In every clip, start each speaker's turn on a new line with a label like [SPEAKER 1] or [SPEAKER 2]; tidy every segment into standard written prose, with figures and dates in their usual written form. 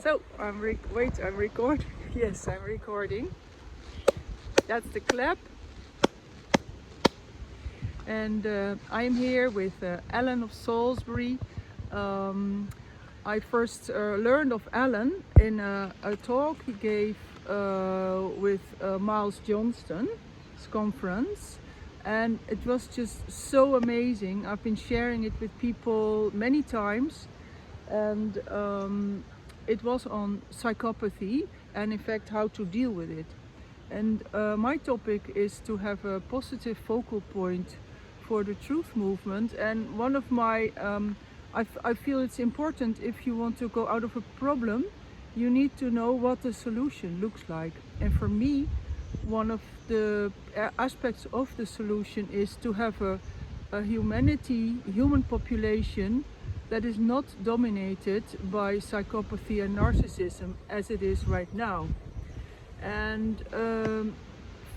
[SPEAKER 1] So I'm recording. Yes, I'm recording. That's the clap. And I'm here with Alan of Salisbury. I first learned of Alan in a talk he gave with Miles Johnston's conference, and it was just so amazing. I've been sharing it with people many times, and it was on psychopathy and in fact how to deal with it. And my topic is to have a positive focal point for the truth movement, and one of my I feel it's important, if you want to go out of a problem, you need to know what the solution looks like. And for me, one of the aspects of the solution is to have a human population that is not dominated by psychopathy and narcissism as it is right now. And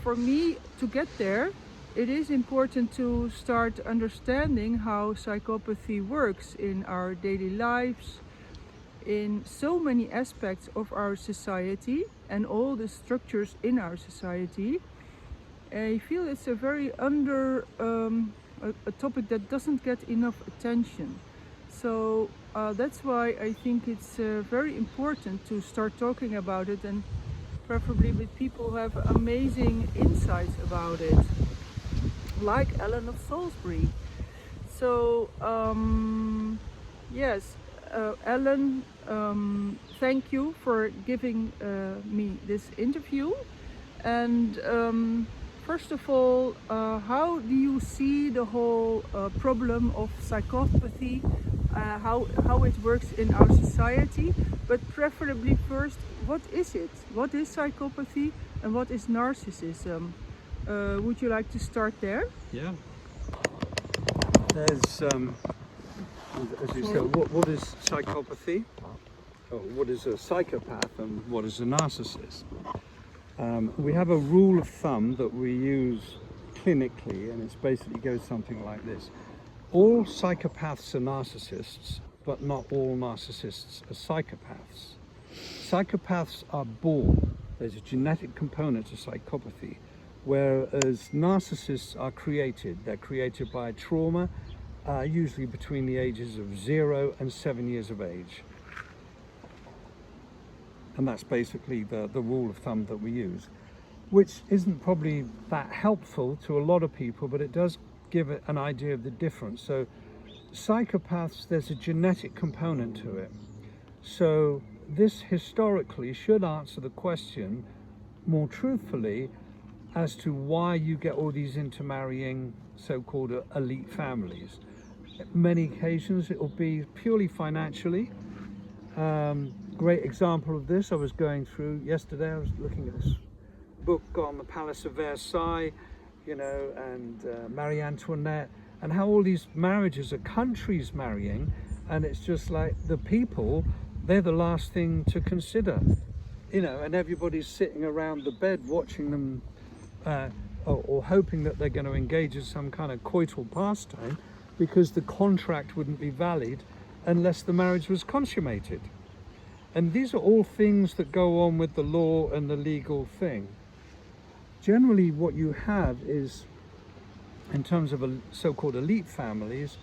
[SPEAKER 1] for me, to get there, it is important to start understanding how psychopathy works in our daily lives, in so many aspects of our society and all the structures in our society. I feel it's a very a topic that doesn't get enough attention. So that's why I think it's very important to start talking about it, and preferably with people who have amazing insights about it, like Alan of Salisbury. So yes, Alan, thank you for giving me this interview. And first of all, how do you see the whole problem of psychopathy, how it works in our society? But preferably first, what is it? What is psychopathy and what is narcissism? Would you like to start there?
[SPEAKER 2] Yeah. There's, as you said, what is psychopathy? Or what is a psychopath and what is a narcissist? We have a rule of thumb that we use clinically, and it basically goes something like this. All psychopaths are narcissists, but not all narcissists are psychopaths. Psychopaths are born. There's a genetic component to psychopathy, whereas narcissists are created. They're created by trauma, usually between the ages of 0 and 7 years of age. And that's basically the rule of thumb that we use, which isn't probably that helpful to a lot of people, but it does give it an idea of the difference. So psychopaths, there's a genetic component to it. So this historically should answer the question more truthfully as to why you get all these intermarrying so-called elite families. Many occasions it will be purely financially. Great example of this, I was going through yesterday, I was looking at this book on the Palace of Versailles, and Marie Antoinette, and how all these marriages are countries marrying, and it's just like the people, they're the last thing to consider, and everybody's sitting around the bed watching them or hoping that they're going to engage in some kind of coital pastime, because the contract wouldn't be valid unless the marriage was consummated. And these are all things that go on with the law and the legal thing. Generally what you have is, in terms of so-called elite families,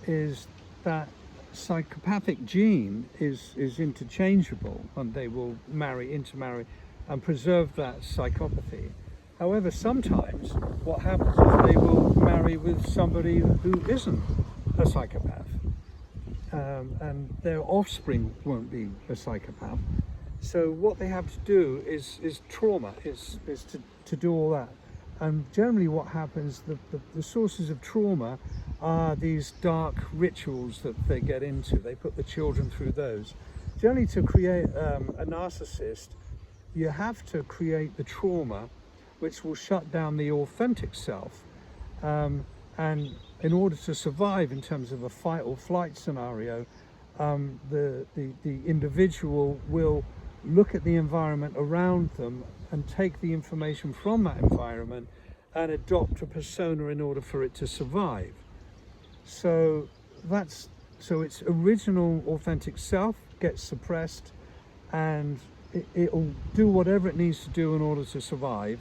[SPEAKER 2] is that psychopathic gene is interchangeable, and they will intermarry and preserve that psychopathy. However, sometimes what happens is they will marry with somebody who isn't a psychopath, and their offspring won't be a psychopath. So what they have to do is trauma, is to do all that. And generally what happens, the sources of trauma are these dark rituals that they get into. They put the children through those. Generally, to create a narcissist, you have to create the trauma which will shut down the authentic self. And in order to survive in terms of a fight or flight scenario, the individual will look at the environment around them and take the information from that environment and adopt a persona in order for it to survive. So its original authentic self gets suppressed, and it'll do whatever it needs to do in order to survive,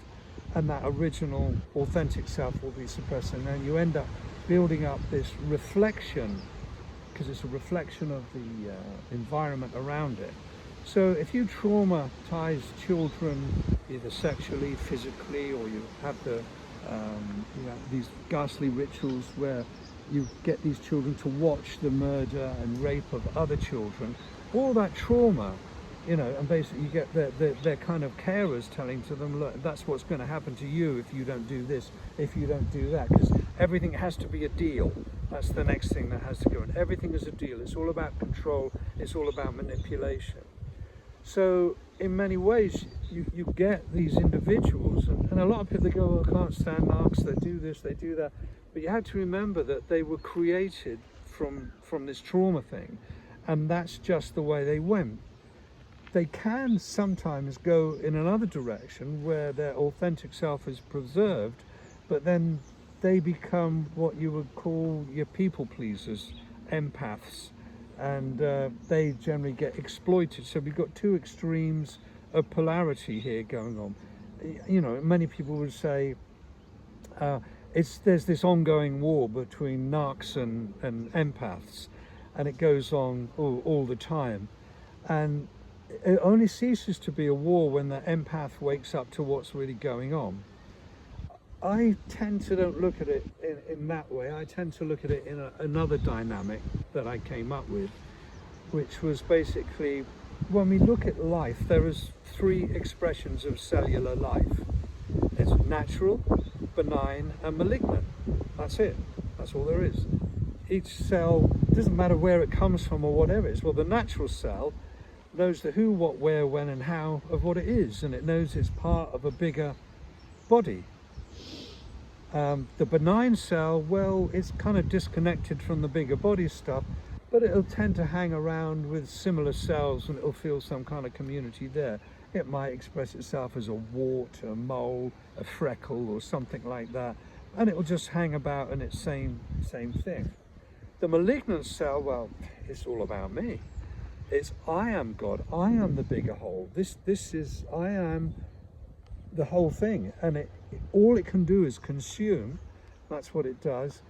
[SPEAKER 2] and that original authentic self will be suppressed, and then you end up building up this reflection, because it's a reflection of the environment around it. So if you traumatize children either sexually, physically, or you have these ghastly rituals where you get these children to watch the murder and rape of other children, all that trauma, and basically you get their kind of carers telling to them, look, that's what's going to happen to you if you don't do this, if you don't do that, because everything has to be a deal. That's the next thing that has to go in. Everything is a deal. It's all about control. It's all about manipulation. So in many ways, you get these individuals, and a lot of people, they go, I can't stand narcs, they do this, they do that. But you have to remember that they were created from this trauma thing, and that's just the way they went. They can sometimes go in another direction where their authentic self is preserved, but then they become what you would call your people pleasers, empaths, and they generally get exploited. So we've got two extremes of polarity here going on. Many people would say there's this ongoing war between narcs and empaths, and it goes on all the time, and it only ceases to be a war when the empath wakes up to what's really going on. I tend to don't look at it in that way. I tend to look at it in another dynamic that I came up with, which was basically, when we look at life, there is three expressions of cellular life. It's natural, benign, and malignant. That's it. That's all there is. Each cell, doesn't matter where it comes from or whatever it is. Well, the natural cell knows the who, what, where, when, and how of what it is, and it knows it's part of a bigger body. The benign cell, well, it's kind of disconnected from the bigger body stuff, but it'll tend to hang around with similar cells, and it'll feel some kind of community there. It might express itself as a wart, a mole, a freckle, or something like that, and it will just hang about in its same thing. The malignant cell, well, it's all about me. It's I am God, I am the bigger whole. This is, I am the whole thing, and all it can do is consume. That's what it does,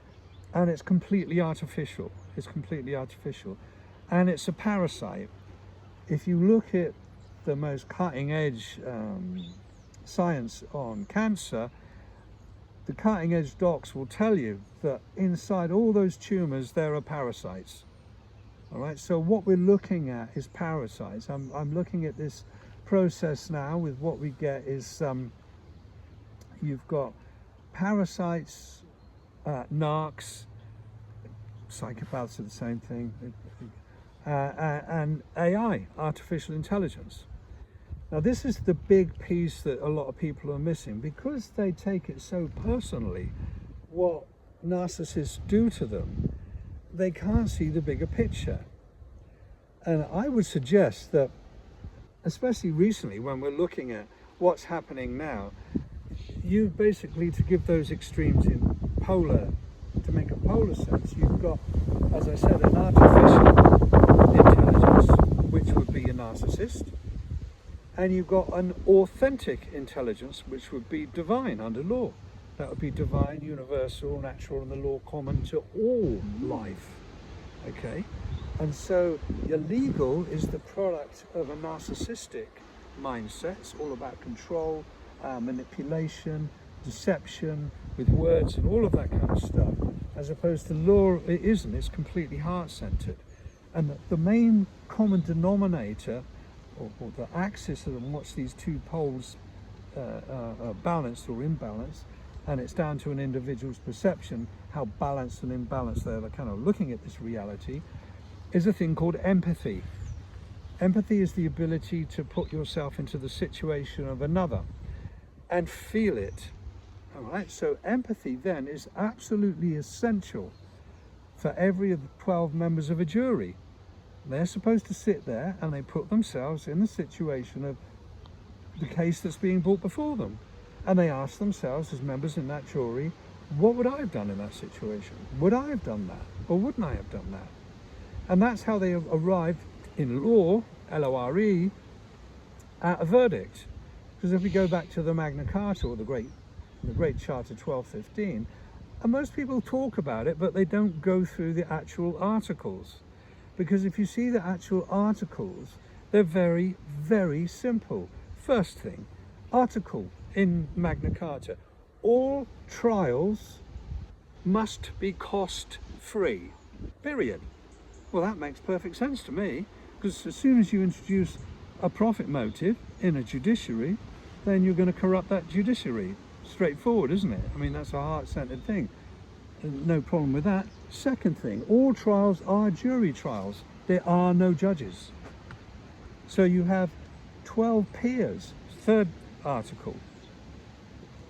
[SPEAKER 2] and it's completely artificial. It's completely artificial, and it's a parasite. If you look at the most cutting edge science on cancer, the cutting edge docs will tell you that inside all those tumors there are parasites. All right, so what we're looking at is parasites. I'm looking at this process now with what we get is you've got parasites, narcs, psychopaths are the same thing, and AI, artificial intelligence. Now this is the big piece that a lot of people are missing, because they take it so personally, what narcissists do to them. They can't see the bigger picture. And I would suggest that, especially recently when we're looking at what's happening now, you basically, to give those extremes in polar, to make a polar sense, you've got, as I said, an artificial intelligence, which would be a narcissist, and you've got an authentic intelligence, which would be divine under law. That would be divine, universal, natural, and the law common to all life. Okay? And so your legal is the product of a narcissistic mindset. It's all about control, manipulation, deception with words and all of that kind of stuff. As opposed to law, it isn't. It's completely heart-centered. And the main common denominator, or the axis of which these two poles are balanced or imbalanced, and it's down to an individual's perception how balanced and imbalanced they're kind of looking at this reality, is a thing called empathy. Empathy is the ability to put yourself into the situation of another and feel it. All right, so empathy then is absolutely essential for every of the 12 members of a jury. They're supposed to sit there and they put themselves in the situation of the case that's being brought before them. And they ask themselves, as members in that jury, what would I have done in that situation? Would I have done that? Or wouldn't I have done that? And that's how they arrive in law, L-O-R-E, at a verdict. Because if we go back to the Magna Carta or the Great Charter 1215, and most people talk about it, but they don't go through the actual articles. Because if you see the actual articles, they're very, very simple. First thing, article in Magna Carta, all trials must be cost-free, period. Well, that makes perfect sense to me, because as soon as you introduce a profit motive in a judiciary, then you're going to corrupt that judiciary. Straightforward, isn't it? I mean, that's a heart-centered thing. No problem with that. Second thing, all trials are jury trials. There are no judges. So you have 12 peers. Third article.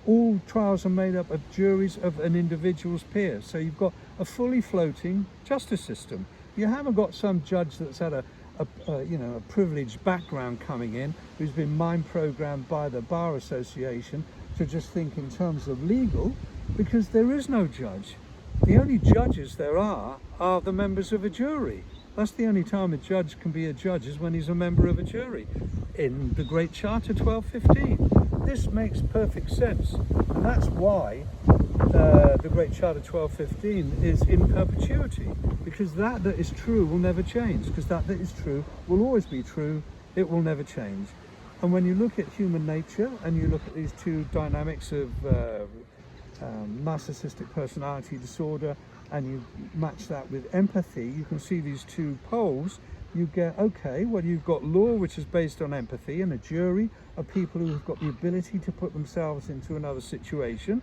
[SPEAKER 2] All trials are made up of juries of an individual's peers. So you've got a fully floating justice system. You haven't got some judge that's had a privileged background coming in, who's been mind programmed by the Bar Association to just think in terms of legal, because there is no judge. The only judges there are the members of a jury. That's the only time a judge can be a judge, is when he's a member of a jury in the Great Charter 1215. This makes perfect sense, and that's why the Great Charter 1215 is in perpetuity, because that is true will never change, because that is true will always be true, it will never change. And when you look at human nature and you look at these two dynamics of narcissistic personality disorder, and you match that with empathy, you can see these two poles. You get, okay, well, you've got law, which is based on empathy, and a jury of people who have got the ability to put themselves into another situation.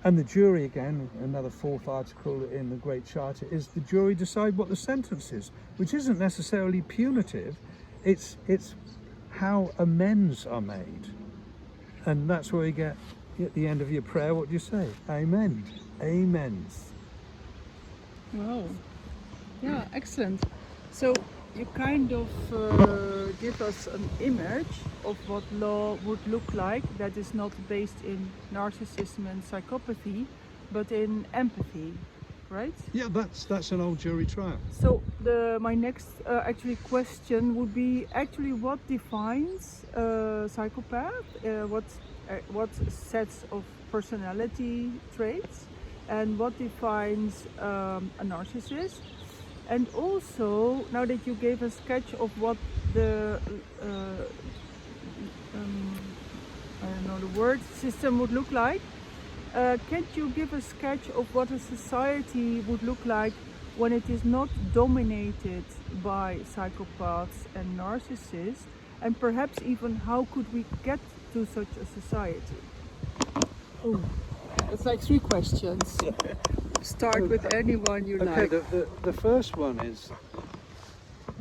[SPEAKER 2] And the jury, again, another fourth article in the Great Charter, is the jury decide what the sentence is, which isn't necessarily punitive. It's how amends are made. And that's where you get, at the end of your prayer, what do you say? Amen. Amens.
[SPEAKER 1] Wow. Yeah, excellent. So you kind of give us an image of what law would look like that is not based in narcissism and psychopathy, but in empathy, right?
[SPEAKER 2] Yeah, that's an old jury trial.
[SPEAKER 1] So my next question would be actually what defines a psychopath? What sets of personality traits, and what defines a narcissist? And also, now that you gave a sketch of what the I don't know the word system would look like, can't you give a sketch of what a society would look like when it is not dominated by psychopaths and narcissists, and perhaps even how could we get to such a society? Oh, it's like 3 questions. Start with anyone you like.
[SPEAKER 2] Okay, the first one is,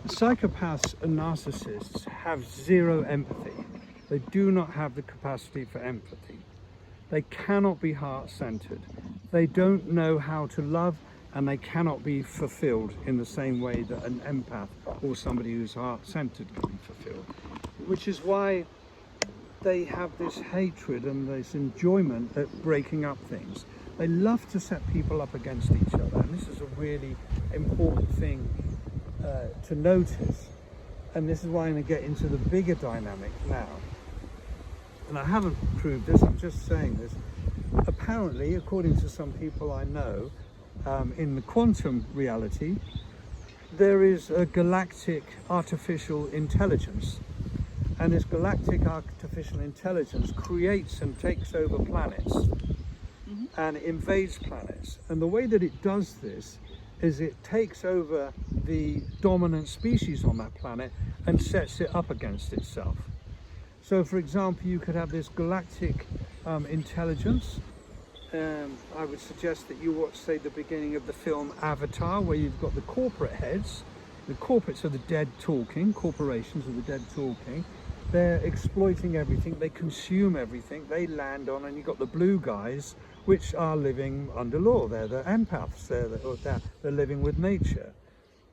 [SPEAKER 2] psychopaths and narcissists have zero empathy. They do not have the capacity for empathy. They cannot be heart-centered. They don't know how to love, and they cannot be fulfilled in the same way that an empath or somebody who's heart-centered can be fulfilled. Which is why they have this hatred and this enjoyment at breaking up things. They love to set people up against each other, and this is a really important thing to notice. And this is why I'm going to get into the bigger dynamic now. And I haven't proved this, I'm just saying this. Apparently, according to some people I know, in the quantum reality, there is a galactic artificial intelligence. And this galactic artificial intelligence creates and takes over planets. And it invades planets, and the way that it does this is it takes over the dominant species on that planet and sets it up against itself. So for example, you could have this galactic intelligence. I would suggest that you watch, say, the beginning of the film Avatar, where you've got the corporate heads. The corporates are the dead talking, corporations are the dead talking. They're exploiting everything, they consume everything, they land on, and you've got the blue guys, which are living under law. They're the empaths, they're living with nature.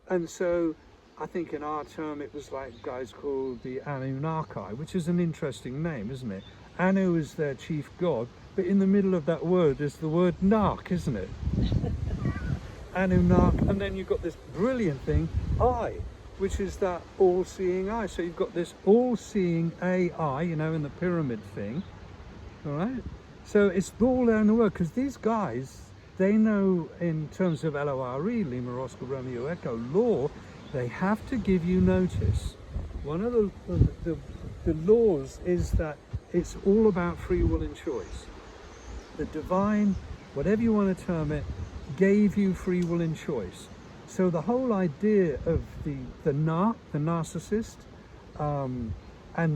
[SPEAKER 2] And so I think in our term it was like guys called the Anunnaki, which is an interesting name, isn't it? Anu is their chief god, but in the middle of that word is the word narc, isn't it? Anunnaki, and then you've got this brilliant thing, I, which is that all-seeing eye. So you've got this all-seeing AI, you know, in the pyramid thing, all right? So it's all there in the world, because these guys, they know in terms of LORE, Lima, Oscar, Romeo, Echo, law, they have to give you notice. One of the laws is that it's all about free will and choice. The divine, whatever you want to term it, gave you free will and choice. So the whole idea of the narcissist, and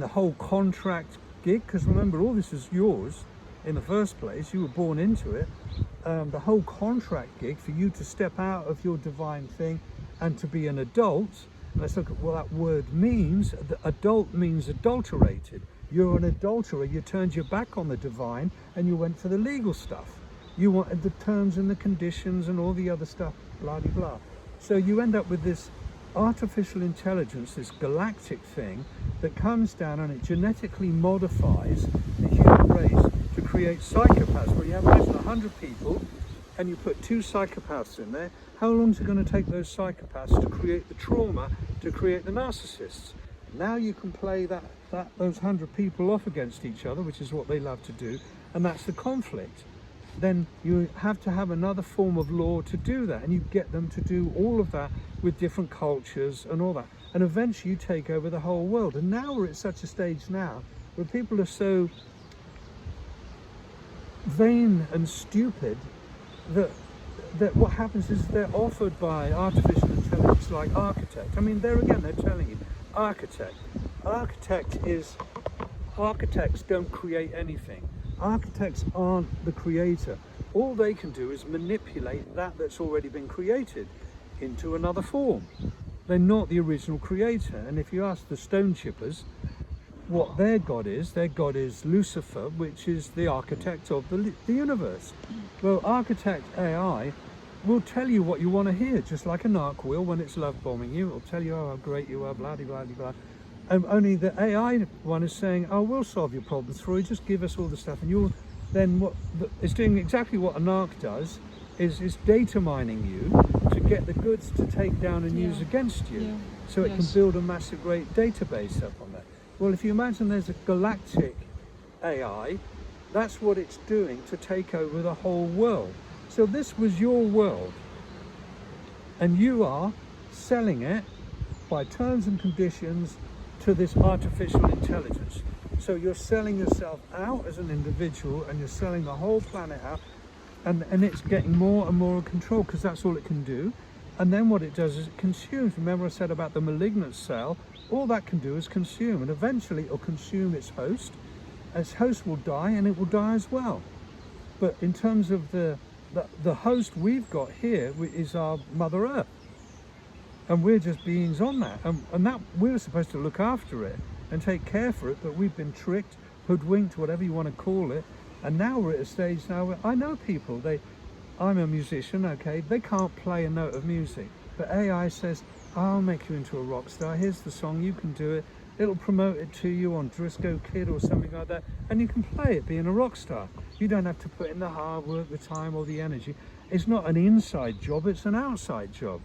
[SPEAKER 2] the whole contract gig, because remember, all this is yours in the first place, you were born into it, the whole contract gig for you to step out of your divine thing and to be an adult. Let's look at what that word means. The adult means adulterated. You're an adulterer. You turned your back on the divine and you went for the legal stuff. You wanted the terms and the conditions and all the other stuff, blah, blah, blah. So you end up with this artificial intelligence, this galactic thing that comes down and it genetically modifies the human race to create psychopaths, where you have imagine 100 people and you put 2 psychopaths in there. How long is it going to take those psychopaths to create the trauma, to create the narcissists? Now you can play those 100 people off against each other, which is what they love to do, and that's the conflict. Then you have to have another form of law to do that, and you get them to do all of that with different cultures and all that, and eventually you take over the whole world. And now we're at such a stage now where people are so vain and stupid that what happens is they're offered by artificial intelligence like architect. I mean, there again, they're telling you, architect. Architects don't create anything. Architects aren't the creator. All they can do is manipulate that's already been created into another form. They're not the original creator. And if you ask the stone chippers what their god is Lucifer, which is the architect of the universe. Well, architect AI will tell you what you want to hear, just like a narc will when it's love bombing you. It'll tell you, oh, how great you are, blah, blah, blah, blah. Only the AI one is saying, oh, we'll solve your problems for you, just give us all the stuff. And you'll then, it's doing exactly what a narc does, is data mining you to get the goods to take down and use against you. So it can build a massive great database up on that. Well, if you imagine there's a galactic AI, that's what it's doing to take over the whole world. So this was your world, and you are selling it by terms and conditions to this artificial intelligence. So you're selling yourself out as an individual, and you're selling the whole planet out, and it's getting more and more control, because that's all it can do. And then what it does is it consumes. Remember I said about the malignant cell? All that can do is consume, and eventually it'll consume its host. Its host will die, and it will die as well. But in terms of the host we've got here is our Mother Earth, and we're just beings on that, and that we're supposed to look after it and take care for it, but we've been tricked, hoodwinked, whatever you want to call it. And now we're at a stage now where I know people, I'm a musician, okay, they can't play a note of music, but AI says, I'll make you into a rock star, here's the song, you can do it, it'll promote it to you on Disco Kid or something like that, and you can play it being a rock star. You don't have to put in the hard work, the time or the energy. It's not an inside job, it's an outside job.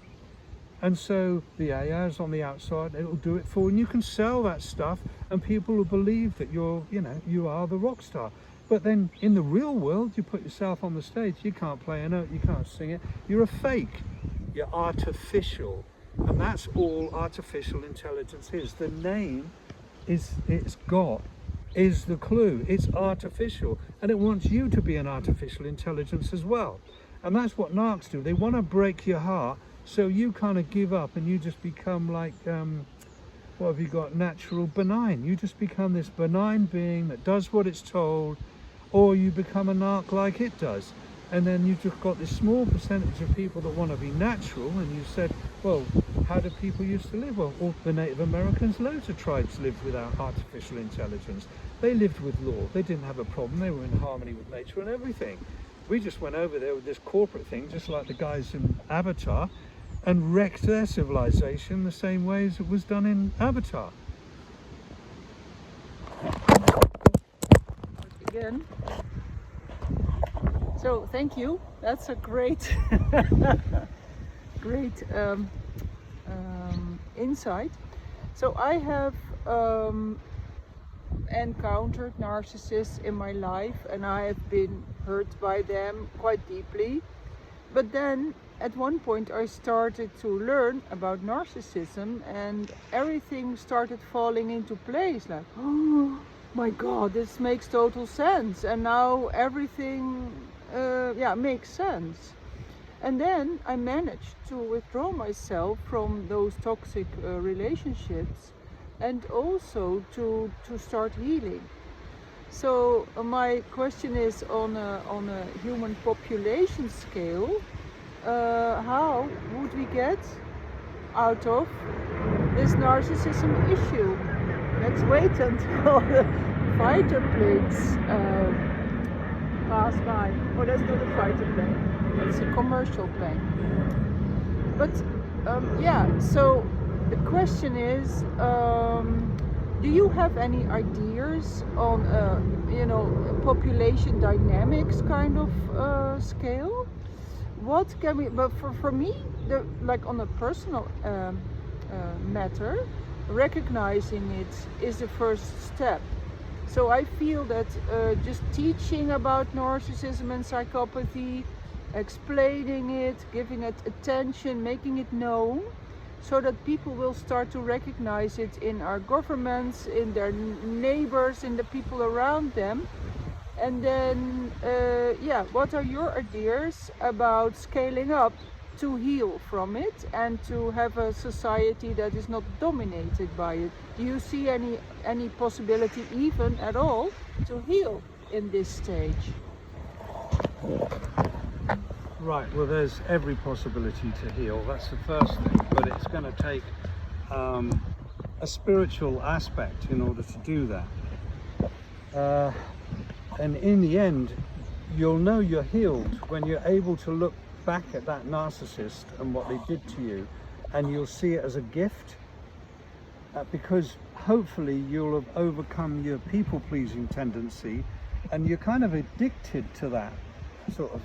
[SPEAKER 2] And so the AI is on the outside, it'll do it for you, and you can sell that stuff, and people will believe that you are the rock star. But then in the real world, you put yourself on the stage, you can't play a note, you can't sing it, you're a fake, you're artificial. And that's all artificial intelligence is. The name it's got is the clue. It's artificial, and it wants you to be an artificial intelligence as well. And that's what narcs do. They want to break your heart, so you kind of give up and you just become like, what have you got, natural benign. You just become this benign being that does what it's told, or you become a narc like it does. And then you've just got this small percentage of people that want to be natural, and you said, well, how did people used to live? Well, all the Native Americans, loads of tribes lived without artificial intelligence. They lived with law, they didn't have a problem, they were in harmony with nature and everything. We just went over there with this corporate thing, just like the guys in Avatar, and wrecked their civilization the same way as it was done in Avatar.
[SPEAKER 1] Again. So thank you. That's a great, great insight. So I have encountered narcissists in my life, and I have been hurt by them quite deeply. But then at one point I started to learn about narcissism, and everything started falling into place, like, oh my god, this makes total sense, and now everything makes sense. And then I managed to withdraw myself from those toxic relationships, and also to start healing. So my question is, on a human population scale, how would we get out of this narcissism issue? Let's wait until the fighter planes pass by. Oh, that's not a fighter plane, it's a commercial plane. But so the question is, do you have any ideas on population dynamics kind of scale? What can we, but for me, like on a personal matter, recognizing it is the first step. So I feel that just teaching about narcissism and psychopathy, explaining it, giving it attention, making it known, so that people will start to recognize it in our governments, in their neighbors, in the people around them. And then, what are your ideas about scaling up to heal from it and to have a society that is not dominated by it? Do you see any possibility, even at all, to heal in this stage?
[SPEAKER 2] Right, well, there's every possibility to heal, that's the first thing, but it's going to take a spiritual aspect in order to do that. And in the end, you'll know you're healed when you're able to look back at that narcissist and what they did to you, and you'll see it as a gift, because hopefully you'll have overcome your people-pleasing tendency, and you're kind of addicted to that sort of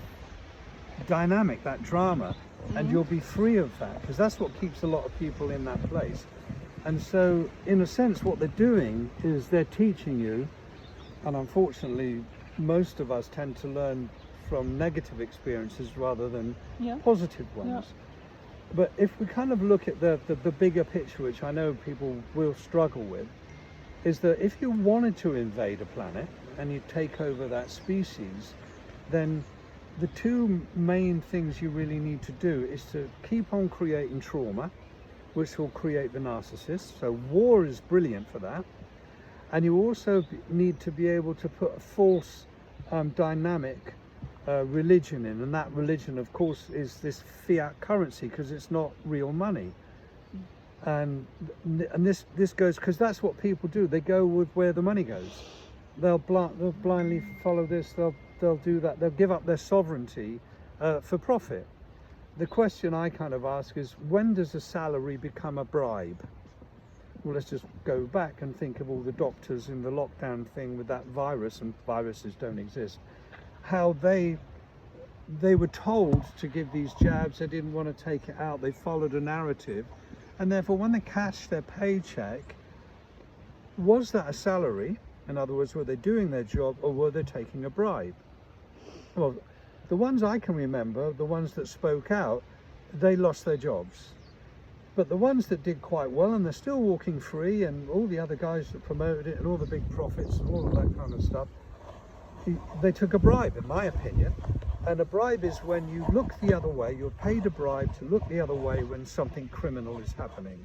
[SPEAKER 2] dynamic, that drama, and you'll be free of that, because that's what keeps a lot of people in that place. And so in a sense what they're doing is they're teaching you, and unfortunately most of us tend to learn from negative experiences rather than positive ones. But if we kind of look at the bigger picture, which I know people will struggle with, is that if you wanted to invade a planet and you take over that species, then the two main things you really need to do is to keep on creating trauma, which will create the narcissist. So war is brilliant for that. And you also need to be able to put a false dynamic religion in, and that religion of course is this fiat currency, because it's not real money. And this goes, because that's what people do, they go with where the money goes. They'll blindly follow this, they'll do that, they'll give up their sovereignty for profit. The question I kind of ask is, when does a salary become a bribe? Well, let's just go back and think of all the doctors in the lockdown thing with that virus, and viruses don't exist, how they were told to give these jabs, they didn't want to take it out, they followed a narrative, and therefore when they cashed their paycheck, was that a salary? In other words, were they doing their job, or were they taking a bribe? Well, the ones I can remember, the ones that spoke out, they lost their jobs. But the ones that did quite well, and they're still walking free, and all the other guys that promoted it, and all the big profits, and all of that kind of stuff, they took a bribe, in my opinion. And a bribe is when you look the other way, you're paid a bribe to look the other way when something criminal is happening.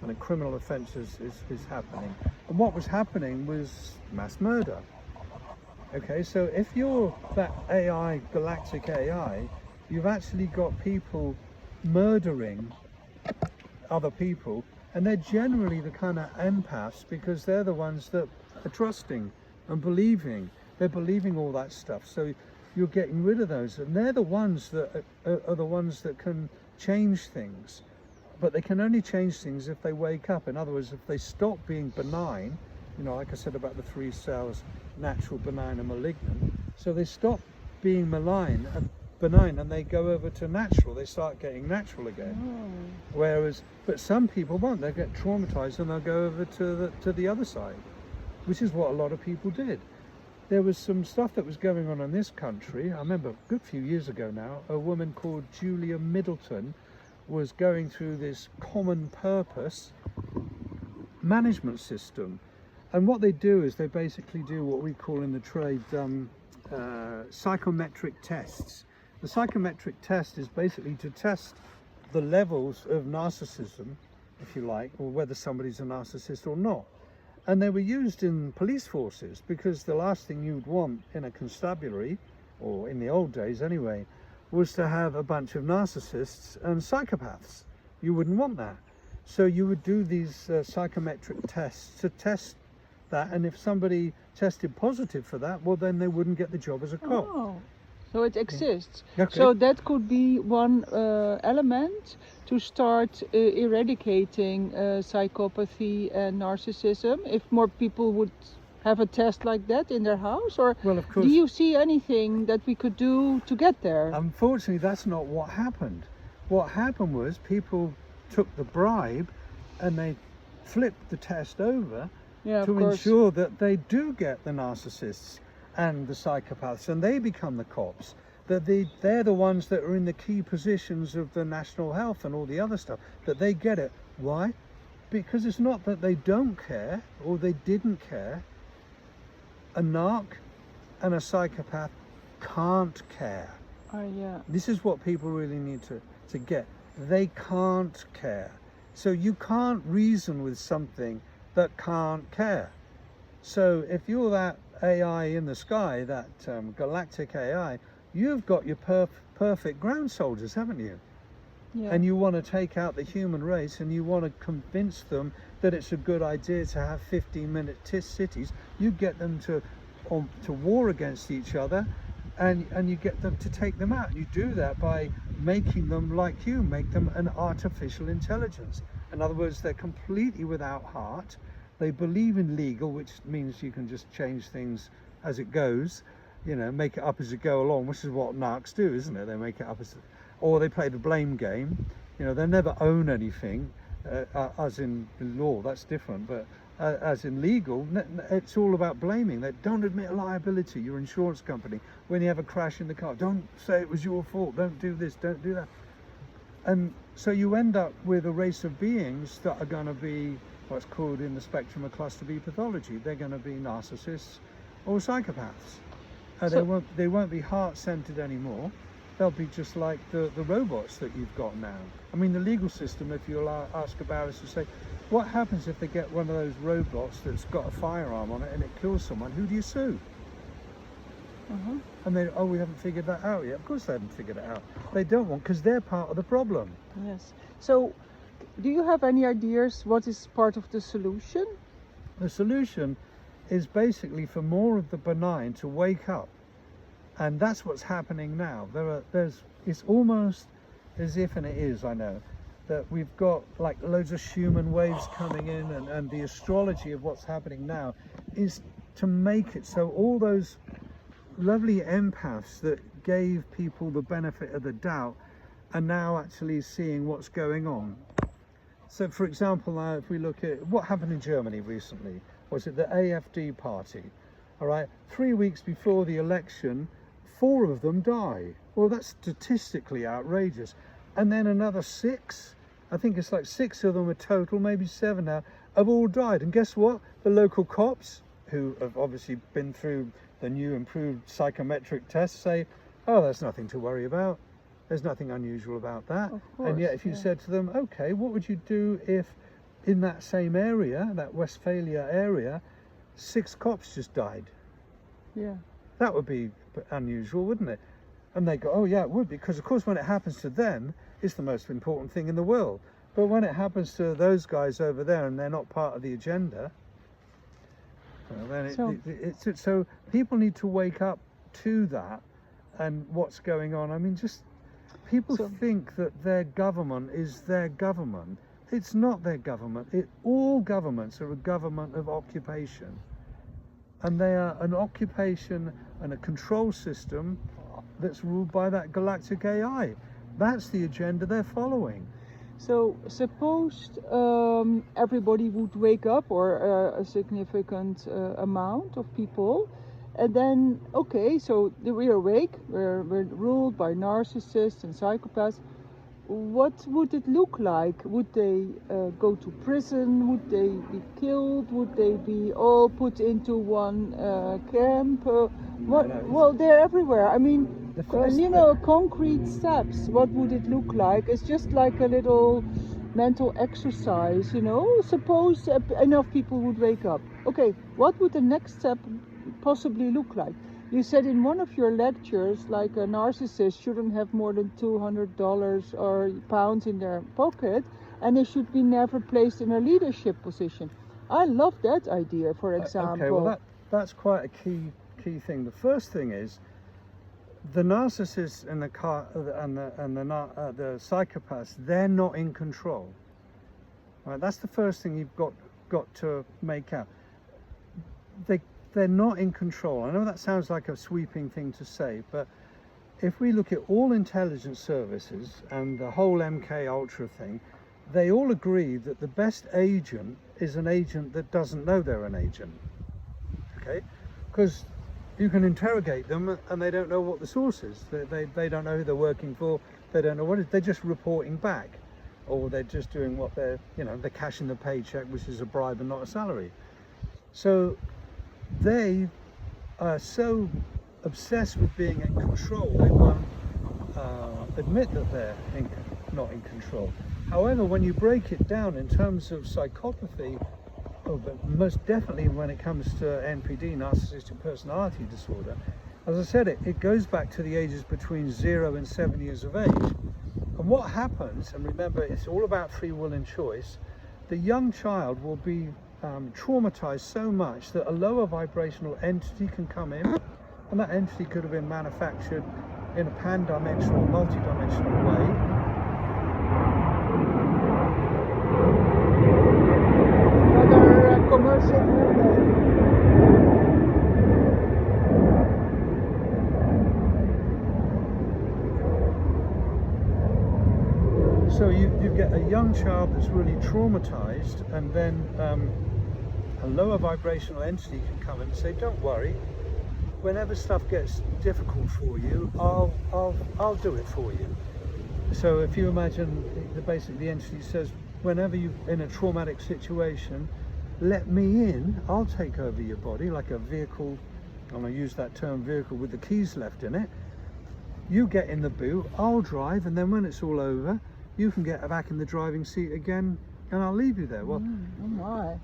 [SPEAKER 2] And a criminal offence is happening. And what was happening was mass murder. Okay, so if you're that AI, galactic AI, you've actually got people murdering other people, and they're generally the kind of empaths, because they're the ones that are trusting and believing. They're believing all that stuff. So you're getting rid of those, and they're the ones that are the ones that can change things. But they can only change things if they wake up. In other words, if they stop being benign, you know, like I said about the 3 cells, natural, benign and malignant. So they stop being malign, benign, and they go over to natural. They start getting natural again. Whereas, but some people won't. They get traumatized and they'll go over to the other side, which is what a lot of people did. There was some stuff that was going on in this country. I remember a good few years ago now, a woman called Julia Middleton was going through this common purpose management system. And what they do is they basically do what we call in the trade psychometric tests. The psychometric test is basically to test the levels of narcissism, if you like, or whether somebody's a narcissist or not. And they were used in police forces because the last thing you'd want in a constabulary, or in the old days anyway, was to have a bunch of narcissists and psychopaths. You wouldn't want that. So you would do these psychometric tests to test that, and if somebody tested positive for that, well then they wouldn't get the job as a cop.
[SPEAKER 1] Oh, so it exists.
[SPEAKER 2] Okay.
[SPEAKER 1] So that could be one element to start eradicating psychopathy and narcissism, if more people would have a test like that in their house. Or
[SPEAKER 2] Well, of course,
[SPEAKER 1] do you see anything that we could do to get there?
[SPEAKER 2] unfortunately that's not what happened. What happened was people took the bribe and they flipped the test over
[SPEAKER 1] Yeah, of
[SPEAKER 2] to
[SPEAKER 1] course.
[SPEAKER 2] ensure that they do get the narcissists and the psychopaths, and they become the cops, that they're the ones that are in the key positions of the national health and all the other stuff, that they get it. Why? Because it's not that they don't care or they didn't care. A narc and a psychopath can't care.
[SPEAKER 1] Yeah.
[SPEAKER 2] This is what people really need to get. They can't care. So you can't reason with something that can't care. So if you're that AI in the sky, that galactic AI, you've got your perfect ground soldiers, haven't you?
[SPEAKER 1] Yeah.
[SPEAKER 2] And you want to take out the human race, and you want to convince them that it's a good idea to have 15-minute cities. You get them to war against each other, and you get them to take them out. You do that by making them like you, make them an artificial intelligence. In other words, they're completely without heart. They believe in legal, which means you can just change things as it goes, you know, make it up as you go along, which is what narcs do, isn't it? They make it up or they play the blame game. You know, they never own anything, as in law, that's different, but as in legal, it's all about blaming. They don't admit liability. Your insurance company, when you have a crash in the car, don't say it was your fault, don't do this, don't do that. And so you end up with a race of beings that are going to be what's called in the spectrum of cluster B pathology. They're going to be narcissists or psychopaths. And they won't be heart-centered anymore. They'll be just like the robots that you've got now. I mean, the legal system, if you'll ask a barrister, say, what happens if they get one of those robots that's got a firearm on it and it kills someone? Who do you sue? And they, we haven't figured that out yet. Of course they haven't figured it out. They don't want, because they're part of the problem.
[SPEAKER 1] Yes. So, do you have any ideas what is part of the solution?
[SPEAKER 2] The solution is basically for more of the benign to wake up. And that's what's happening now. It's almost as if, and it is, I know, that we've got like loads of Schumann waves coming in, and the astrology of what's happening now is to make it so all those lovely empaths that gave people the benefit of the doubt are now actually seeing what's going on. So for example, now if we look at what happened in Germany recently, was it the AfD party? All right, 3 weeks before the election, 4 of them die. Well, that's statistically outrageous. And then another 6, I think it's like 6 of them are total, maybe 7 now, have all died. And guess what? The local cops, who have obviously been through the new improved psychometric tests, say, oh, there's nothing to worry about. There's nothing unusual about that.
[SPEAKER 1] Of course,
[SPEAKER 2] and yet if you said to them, okay, what would you do if in that same area, that Westphalia area, 6 cops just died?
[SPEAKER 1] Yeah.
[SPEAKER 2] That would be unusual, wouldn't it? And they go, oh yeah, it would, because of course when it happens to them, it's the most important thing in the world. But when it happens to those guys over there and they're not part of the agenda, well, then so people need to wake up to that and what's going on. I mean, just people think that their government is their government. It's not their government. All governments are a government of occupation. And they are an occupation and a control system that's ruled by that galactic AI. That's the agenda they're following.
[SPEAKER 1] So suppose everybody would wake up, or a significant amount of people, and then, okay, so we're awake, we're ruled by narcissists and psychopaths. What would it look like? Would they go to prison? Would they be killed? Would they be all put into one camp? Well, they're everywhere. I mean, concrete steps. What would it look like? It's just like a little mental exercise, Suppose enough people would wake up. Okay, what would the next step possibly look like? You said in one of your lectures, like a narcissist shouldn't have more than $200 or pounds in their pocket, and they should be never placed in a leadership position. I love that idea, for example.
[SPEAKER 2] Okay, well that's quite a key thing. The first thing is the narcissists and the psychopaths. They're not in control. Right? That's the first thing you've got to make out. They're not in control. I know that sounds like a sweeping thing to say, but if we look at all intelligence services and the whole MK Ultra thing, they all agree that the best agent is an agent that doesn't know they're an agent. Okay? Because you can interrogate them and they don't know what the source is. They don't know who they're working for. They don't know what it is. They're just reporting back, or they're just doing what they're cashing the paycheck, which is a bribe and not a salary. So they are so obsessed with being in control, they won't admit that they're not in control. However, when you break it down in terms of psychopathy, but most definitely when it comes to NPD, narcissistic personality disorder, as I said, it goes back to the ages between 0 and 7 years of age. And what happens, and remember, it's all about free will and choice, the young child will be traumatized so much that a lower vibrational entity can come in, and that entity could have been manufactured in a pan-dimensional, multi-dimensional way.
[SPEAKER 1] Another commercial.
[SPEAKER 2] So you get a young child that's really traumatized, and then a lower vibrational entity can come in and say, don't worry, whenever stuff gets difficult for you, I'll do it for you. So if you imagine the entity says, whenever you're in a traumatic situation, let me in, I'll take over your body, like a vehicle, and I use that term vehicle with the keys left in it. You get in the boot, I'll drive, and then when it's all over, you can get back in the driving seat again, and I'll leave you there. Well,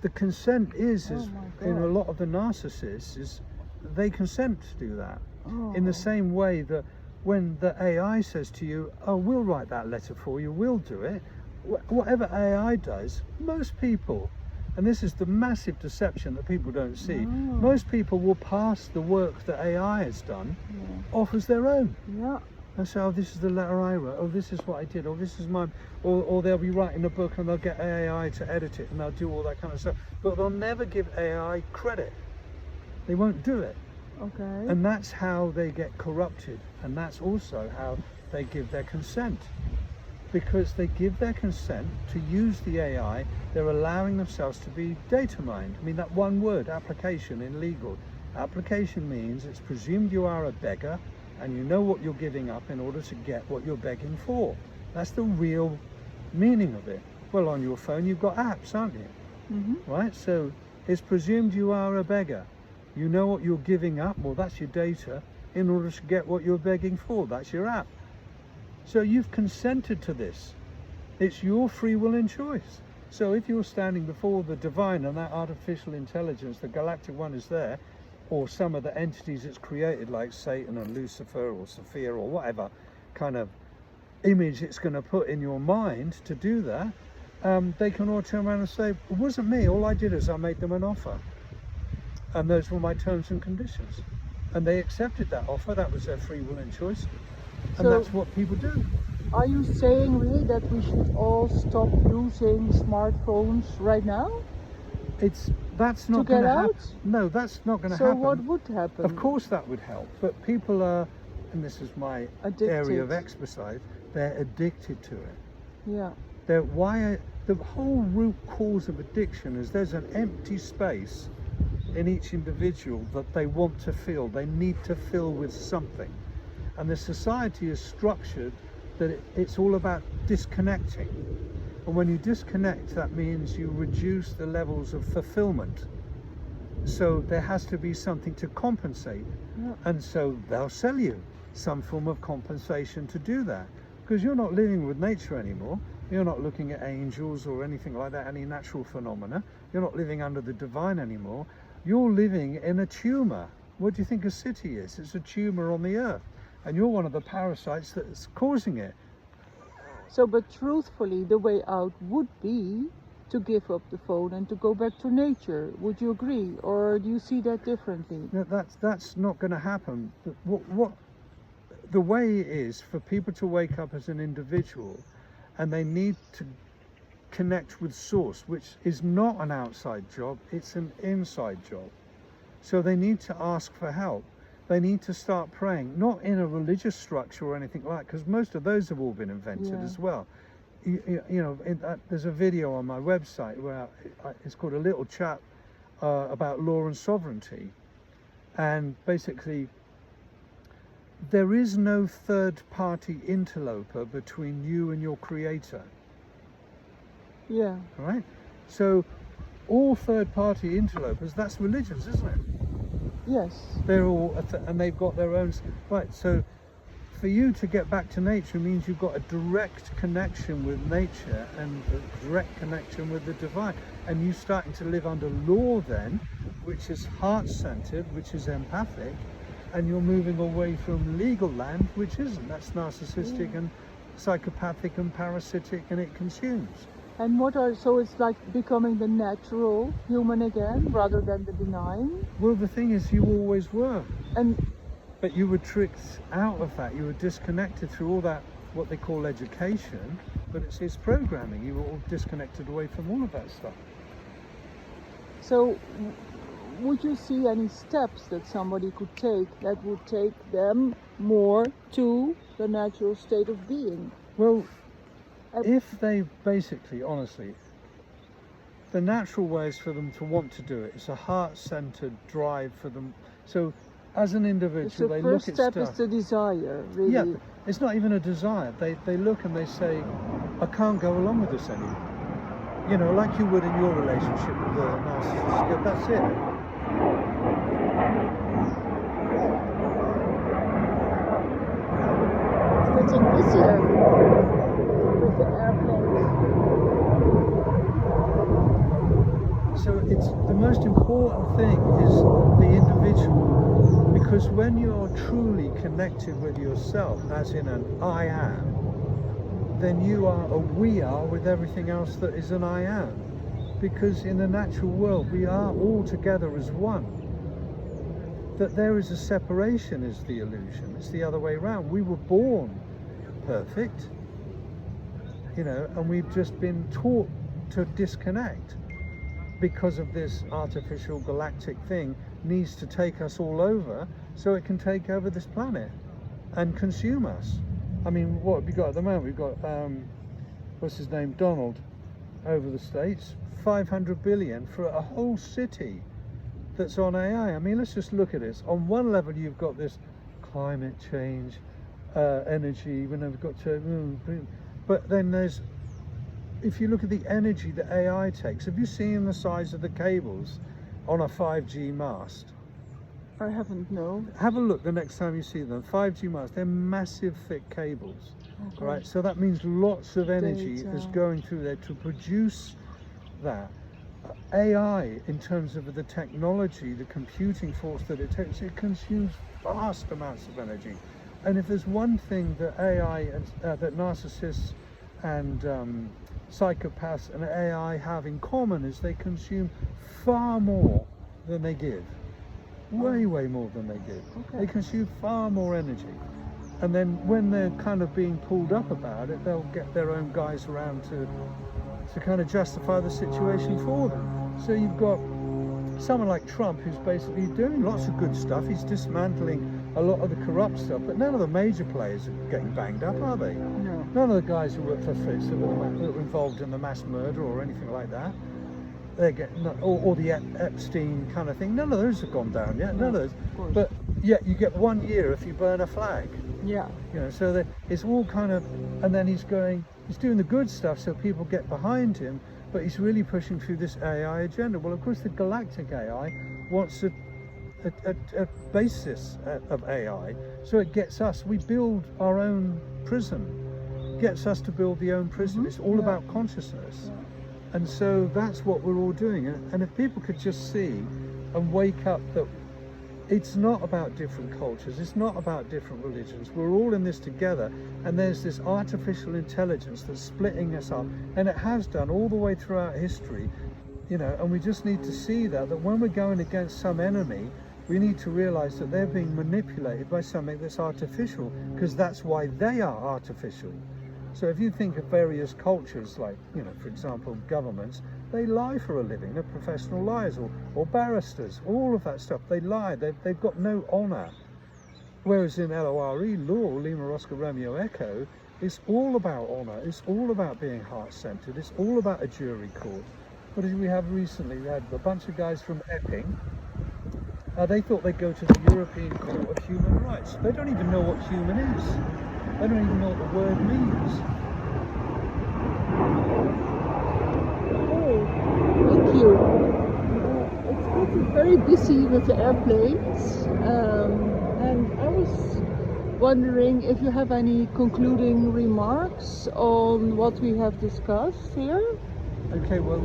[SPEAKER 2] the consent is in a lot of the narcissists, is they consent to do that. In the same way that when the AI says to you, oh, we'll write that letter for you, we'll do it, whatever AI does, most people, and this is the massive deception that people don't see, most people will pass the work that AI has done off as their own. And say, oh, this is the letter I wrote, oh, this is what I did, or this is mine, or they'll be writing a book and they'll get AI to edit it and they'll do all that kind of stuff, but they'll never give AI credit. They won't do it.
[SPEAKER 1] Okay.
[SPEAKER 2] And that's how they get corrupted, and that's also how they give their consent. Because they give their consent to use the AI, they're allowing themselves to be data mined. I mean, that one word, application, in legal. Application means it's presumed you are a beggar, and you know what you're giving up in order to get what you're begging for. That's the real meaning of it. Well, on your phone you've got apps, aren't you? Right? So it's presumed you are a beggar. You know what you're giving up, well, that's your data, in order to get what you're begging for. That's your app. So you've consented to this. It's your free will and choice. So if you're standing before the divine and that artificial intelligence, the galactic one is there, or some of the entities it's created, like Satan and Lucifer or Sophia or whatever kind of image it's going to put in your mind to do that, they can all turn around and say, it wasn't me, all I did is I made them an offer, and those were my terms and conditions, and they accepted that offer. That was their free will and choice, and that's what people do.
[SPEAKER 1] Are you saying really that we should all stop using smartphones right now?
[SPEAKER 2] That's not going to happen.
[SPEAKER 1] out?
[SPEAKER 2] No, that's not going to happen.
[SPEAKER 1] So what would happen?
[SPEAKER 2] Of course that would help, but people are and this is my
[SPEAKER 1] Addicted.
[SPEAKER 2] area of expertise, they're addicted to it.
[SPEAKER 1] Yeah.
[SPEAKER 2] The whole root cause of addiction is there's an empty space in each individual that they want to fill. They need to fill with something. And the society is structured that it's all about disconnecting. And when you disconnect, that means you reduce the levels of fulfillment. So there has to be something to compensate.
[SPEAKER 1] Yeah.
[SPEAKER 2] And so they'll sell you some form of compensation to do that. Because you're not living with nature anymore. You're not looking at angels or anything like that, any natural phenomena. You're not living under the divine anymore. You're living in a tumor. What do you think a city is? It's a tumor on the earth. And you're one of the parasites that's causing it.
[SPEAKER 1] So, but truthfully, the way out would be to give up the phone and to go back to nature. Would you agree? Or do you see that differently?
[SPEAKER 2] No, that's not going to happen. The way is for people to wake up as an individual, and they need to connect with source, which is not an outside job, it's an inside job. So they need to ask for help. They need to start praying, not in a religious structure or anything like that, because most of those have all been invented as well. There's a video on my website where it's called A Little Chat about law and sovereignty. And basically, there is no third-party interloper between you and your creator.
[SPEAKER 1] Yeah.
[SPEAKER 2] All right? So all third-party interlopers, that's religions, isn't it?
[SPEAKER 1] Yes.
[SPEAKER 2] They're all, and they've got their own, right, so for you to get back to nature means you've got a direct connection with nature and a direct connection with the divine. And you're starting to live under law then, which is heart-centered, which is empathic, and you're moving away from legal land, which isn't. That's narcissistic and psychopathic and parasitic, and it consumes.
[SPEAKER 1] And so it's like becoming the natural human again, rather than the benign?
[SPEAKER 2] Well, the thing is, you always were.
[SPEAKER 1] And
[SPEAKER 2] But you were tricked out of that. You were disconnected through all that, what they call education, but it's programming. You were all disconnected away from all of that stuff.
[SPEAKER 1] so would you see any steps that somebody could take that would take them more to the natural state of being?
[SPEAKER 2] Well, if they basically, honestly, the natural way is for them to want to do it. It's a heart-centered drive for them. So as an individual, they look at stuff.
[SPEAKER 1] The first step is the desire, really.
[SPEAKER 2] Yeah, it's not even a desire. They look and they say, I can't go along with this anymore. You know, like you would in your relationship with the narcissist. Yeah, that's it.
[SPEAKER 1] It's getting busier with the airplanes.
[SPEAKER 2] So it's the most important thing is the individual, because when you're truly connected with yourself, as in an I am, then you are a we are with everything else that is an I am. Because in the natural world, we are all together as one. That there is a separation is the illusion. It's the other way around. We were born perfect, you know, and we've just been taught to disconnect because of this artificial galactic thing needs to take us all over so it can take over this planet and consume us. I mean, what have we got at the moment? We've got, what's his name, Donald, over the States, 500 billion for a whole city that's on AI. I mean, let's just look at this. On one level, you've got this climate change, energy, when we've got to, but then there's, if you look at the energy that AI takes, have you seen the size of the cables on a 5G mast?
[SPEAKER 1] I haven't, no.
[SPEAKER 2] Have a look the next time you see them. 5G masts, they're massive thick cables, right? So that means lots of energy is going through there to produce that. AI, in terms of the technology, the computing force that it takes, it consumes vast amounts of energy. And if there's one thing that AI, and that narcissists and psychopaths and AI have in common is they consume far more than they give. Way more than they give. They consume far more energy. And then when they're kind of being pulled up about it, they'll get their own guys around to kind of justify the situation for them. So you've got someone like Trump who's basically doing lots of good stuff. He's dismantling a lot of the corrupt stuff, but none of the major players are getting banged up, are they?
[SPEAKER 1] No.
[SPEAKER 2] None of the guys who work for Fritz that were involved in the mass murder or anything like that. They're getting, or the Epstein kind of thing. None of those have gone down yet. None of those. But yet you get 1 year if you burn a flag.
[SPEAKER 1] Yeah.
[SPEAKER 2] You know, so it's all kind of, and then he's doing the good stuff so people get behind him, but he's really pushing through this AI agenda. Well, of course, the galactic AI wants a basis of AI, so it gets us. We build our own prison. Gets us to build the own prison. It's all about consciousness. And so that's what we're all doing. And if people could just see and wake up that it's not about different cultures, it's not about different religions, we're all in this together, and there's this artificial intelligence that's splitting us up, and it has done all the way throughout history, you know, and we just need to see that when we're going against some enemy, we need to realize that they're being manipulated by something that's artificial, because that's why they are artificial. So if you think of various cultures, like, you know, for example, governments, they lie for a living. They're professional liars, or barristers, all of that stuff. They lie. They've got no honour. Whereas in LORE, law, Lima Oscar Romeo Echo, it's all about honour. It's all about being heart-centred. It's all about a jury court. What did we have recently? We had a bunch of guys from Epping. They thought they'd go to the European Court of Human Rights. They don't even know what human is. They don't even know what the word means.
[SPEAKER 1] Oh, thank you. It's getting very busy with the airplanes, and I was wondering if you have any concluding remarks on what we have discussed here.
[SPEAKER 2] Okay, well,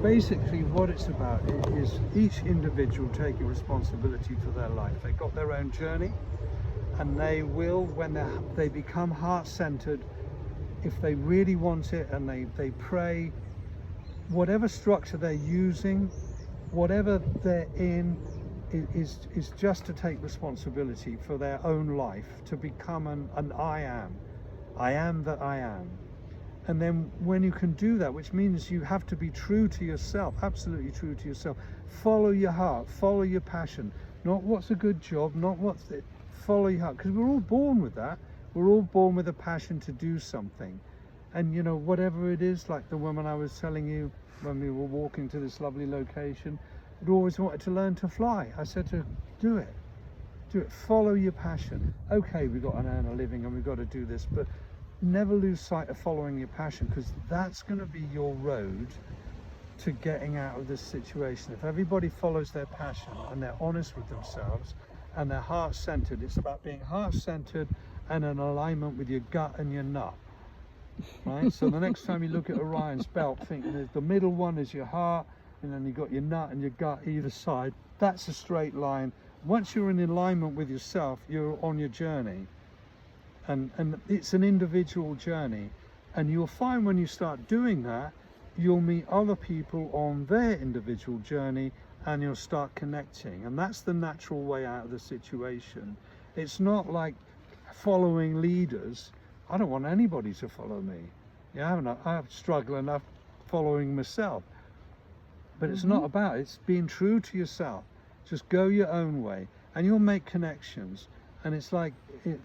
[SPEAKER 2] basically what it's about is each individual taking responsibility for their life. They've got their own journey, and they will, when they become heart-centered, if they really want it, and they pray, whatever structure they're using, whatever they're in, is just to take responsibility for their own life, to become an I am that I am. And then when you can do that, which means you have to be true to yourself, absolutely true to yourself, follow your heart, follow your passion, not what's a good job, not what's it, follow your heart, because we're all born with that. We're all born with a passion to do something. And you know, whatever it is, like the woman I was telling you when we were walking to this lovely location, had always wanted to learn to fly. I said to her, do it, follow your passion. Okay, we've got to earn a living and we've got to do this, but never lose sight of following your passion, because that's going to be your road to getting out of this situation. If everybody follows their passion and they're honest with themselves and they're heart-centered, it's about being heart-centered and in alignment with your gut and your nut, right? So the next time you look at Orion's belt, think the middle one is your heart, and then you've got your nut and your gut either side. That's a straight line. Once you're in alignment with yourself, you're on your journey. And it's an individual journey, and you'll find when you start doing that, you'll meet other people on their individual journey, and you'll start connecting, and that's the natural way out of the situation. It's not like following leaders. I don't want anybody to follow me. Yeah, I've struggled enough following myself, but it's not about, it's being true to yourself. Just go your own way, and you'll make connections. And it's like